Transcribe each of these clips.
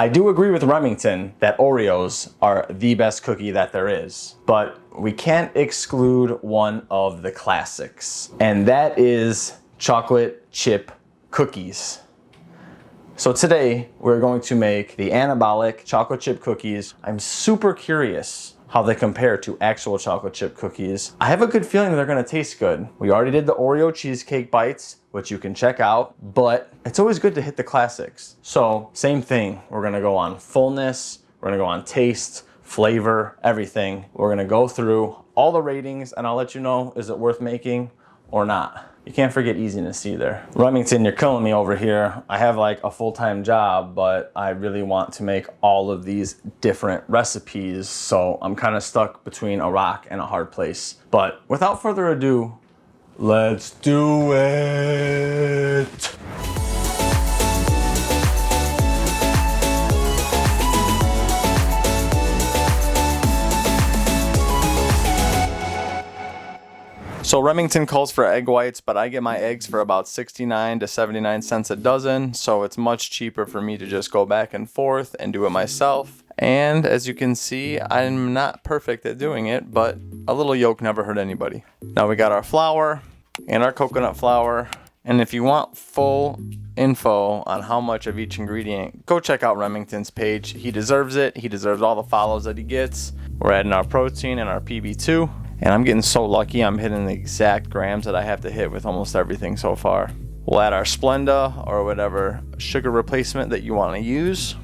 I do agree with Remington that Oreos are the best cookie that there is, but we can't exclude one of the classics, and that is chocolate chip cookies. So today we're going to make the Anabolic chocolate chip cookies. I'm super curious how they compare to actual chocolate chip cookies. I have a good feeling they're gonna taste good. We already did the Oreo cheesecake bites, which you can check out, but it's always good to hit the classics. So same thing, we're gonna go on fullness, we're gonna go on taste, flavor, everything. We're gonna go through all the ratings and I'll let you know, is it worth making or not? You can't forget easiness either. Remington, you're killing me over here. I have like a full-time job, but I really want to make all of these different recipes, so I'm kind of stuck between a rock and a hard place. But without further ado, let's do it. So Remington calls for egg whites, but I get my eggs for about 69 to 79 cents a dozen, so it's much cheaper for me to just go back and forth and do it myself. And as you can see, I'm not perfect at doing it, but a little yolk never hurt anybody. Now we got our flour and our coconut flour, and if you want full info on how much of each ingredient, go check out Remington's page. He deserves it. He deserves all the follows that he gets. We're adding our protein and our PB2. And I'm getting so lucky, I'm hitting the exact grams that I have to hit with almost everything so far. We'll add our Splenda or whatever sugar replacement that you want to use.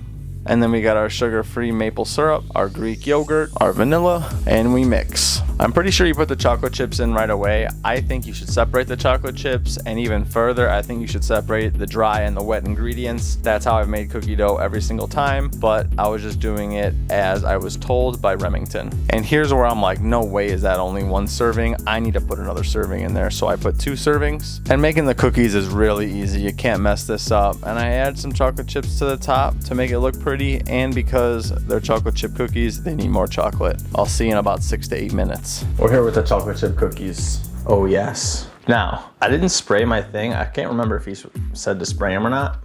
And then we got our sugar-free maple syrup, our Greek yogurt, our vanilla, and we mix. I'm pretty sure you put the chocolate chips in right away. I think you should separate the chocolate chips, and even further, I think you should separate the dry and the wet ingredients. That's how I've made cookie dough every single time, but I was just doing it as I was told by Remington. And here's where I'm like, no way is that only one serving. I need to put another serving in there, so I put 2 servings. And making the cookies is really easy. You can't mess this up. And I add some chocolate chips to the top to make it look pretty. And because they're chocolate chip cookies, they need more chocolate. I'll see you in about 6 to 8 minutes. We're here with the chocolate chip cookies. Oh yes. Now, I didn't spray my thing. I can't remember if he said to spray them or not,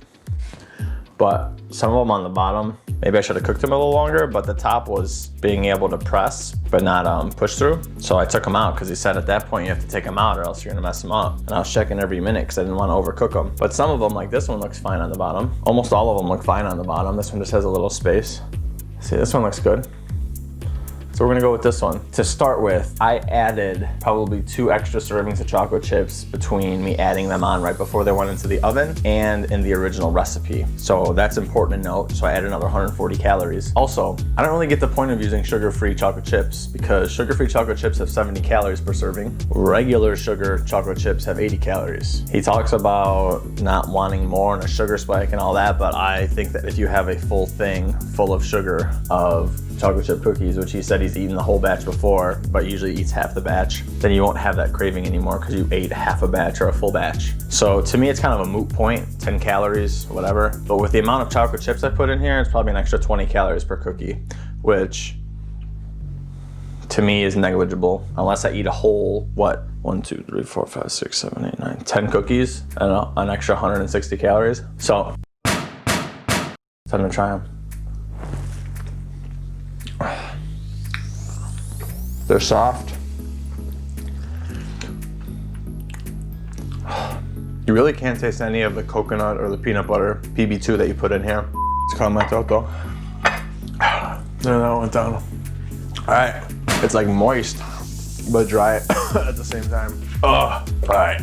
but some of them on the bottom, maybe I should have cooked them a little longer, but the top was being able to press, but not push through. So I took them out because he said at that point you have to take them out or else you're gonna mess them up. And I was checking every minute because I didn't want to overcook them. But some of them, like this one, looks fine on the bottom. Almost all of them look fine on the bottom. This one just has a little space. See, this one looks good. So we're gonna go with this one. To start with, I added probably 2 extra servings of chocolate chips between me adding them on right before they went into the oven and in the original recipe. So that's important to note. So I added another 140 calories. Also, I don't really get the point of using sugar-free chocolate chips because sugar-free chocolate chips have 70 calories per serving. Regular sugar chocolate chips have 80 calories. He talks about not wanting more and a sugar spike and all that, but I think that if you have a full thing full of sugar of chocolate chip cookies, which he said he's eaten the whole batch before, but usually eats half the batch, then you won't have that craving anymore because you ate half a batch or a full batch. So to me, it's kind of a moot point, 10 calories, whatever. But with the amount of chocolate chips I put in here, it's probably an extra 20 calories per cookie, which to me is negligible unless I eat a whole, what? 1, 2, 3, 4, 5, 6, 7, 8, 9, 10 cookies and an extra 160 calories. So time to try them. They're soft. You really can't taste any of the coconut or the peanut butter PB2 that you put in here. It's caught in my throat though. There, that went down. All right, it's like moist, but dry at the same time. All right.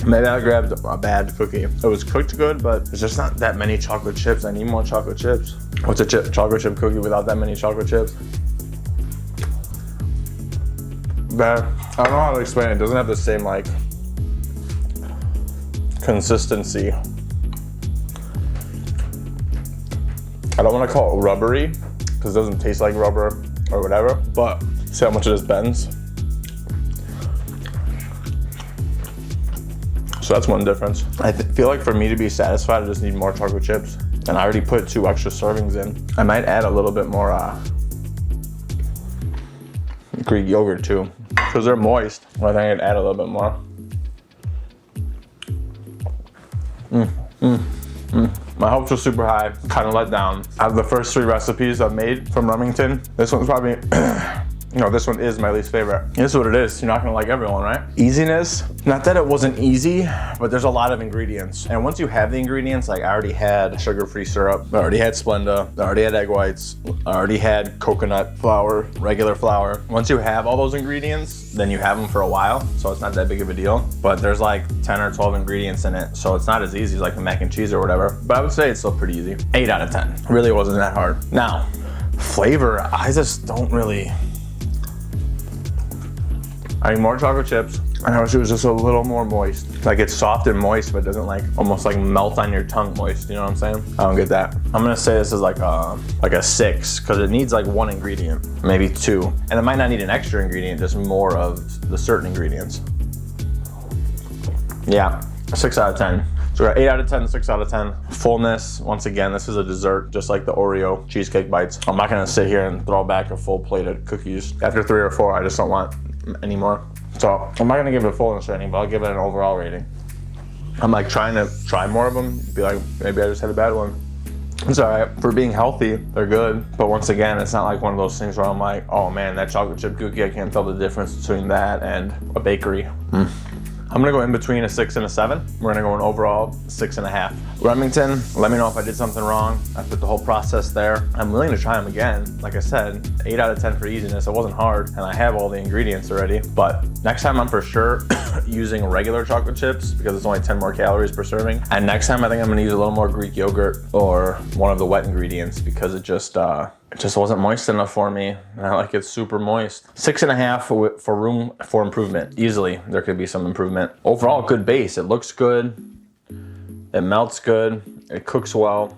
Maybe I grabbed a bad cookie. It was cooked good, but there's just not that many chocolate chips. I need more chocolate chips. What's a chocolate chip cookie without that many chocolate chips? Bad. I don't know how to explain it. It doesn't have the same like consistency. I don't want to call it rubbery because it doesn't taste like rubber or whatever, but see how much it just bends. So that's one difference. I feel like for me to be satisfied, I just need more chocolate chips. And I already put 2 extra servings in. I might add a little bit more Greek yogurt too, because they're moist. I think I'd add a little bit more. My hopes were super high, kind of let down. Out of the first 3 recipes I've made from Remington, this one's probably, this one is my least favorite. It is what it is. You're not gonna like everyone, right? Easiness, not that it wasn't easy, but there's a lot of ingredients. And once you have the ingredients, like I already had sugar-free syrup, I already had Splenda, I already had egg whites, I already had coconut flour, regular flour. Once you have all those ingredients, then you have them for a while, so it's not that big of a deal. But there's like 10 or 12 ingredients in it, so it's not as easy as like the mac and cheese or whatever. But I would say it's still pretty easy. 8 out of 10. Really wasn't that hard. Now, flavor, I just don't really. I need more chocolate chips, and I wish it was just a little more moist. Like it's soft and moist, but it doesn't like almost like melt on your tongue moist. You know what I'm saying? I don't get that. I'm gonna say this is like a 6, because it needs like 1 ingredient, maybe 2. And it might not need an extra ingredient, just more of the certain ingredients. Yeah, 6 out of 10. So we got 8 out of 10, 6 out of 10. Fullness, once again, this is a dessert, just like the Oreo cheesecake bites. I'm not gonna sit here and throw back a full plate of cookies. After 3 or 4, I just don't want anymore. So I'm not gonna give it a fullness rating, but I'll give it an overall rating. I'm like trying to try more of them, be like, maybe I just had a bad one. It's all right. For being healthy, they're good. But once again, it's not like one of those things where I'm like, oh man, that chocolate chip cookie, I can't tell the difference between that and a bakery. I'm gonna go in between a 6 and a 7. We're gonna go an overall 6.5. Remington, let me know if I did something wrong. I put the whole process there. I'm willing to try them again. Like I said, 8 out of 10 for easiness. It wasn't hard, and I have all the ingredients already. But next time I'm for sure using regular chocolate chips because it's only 10 more calories per serving. And next time I think I'm gonna use a little more Greek yogurt or one of the wet ingredients because it just wasn't moist enough for me, and I like it super moist. 6.5 for room for improvement. Easily, there could be some improvement. Overall, good base. It looks good. It melts good. It cooks well.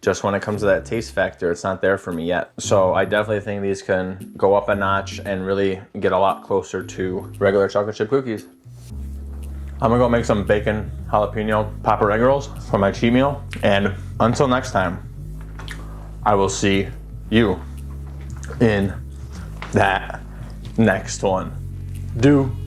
Just when it comes to that taste factor, it's not there for me yet. So I definitely think these can go up a notch and really get a lot closer to regular chocolate chip cookies. I'm gonna go make some bacon jalapeno popper egg rolls for my cheat meal. And until next time, I will see you in that next one. Deuces.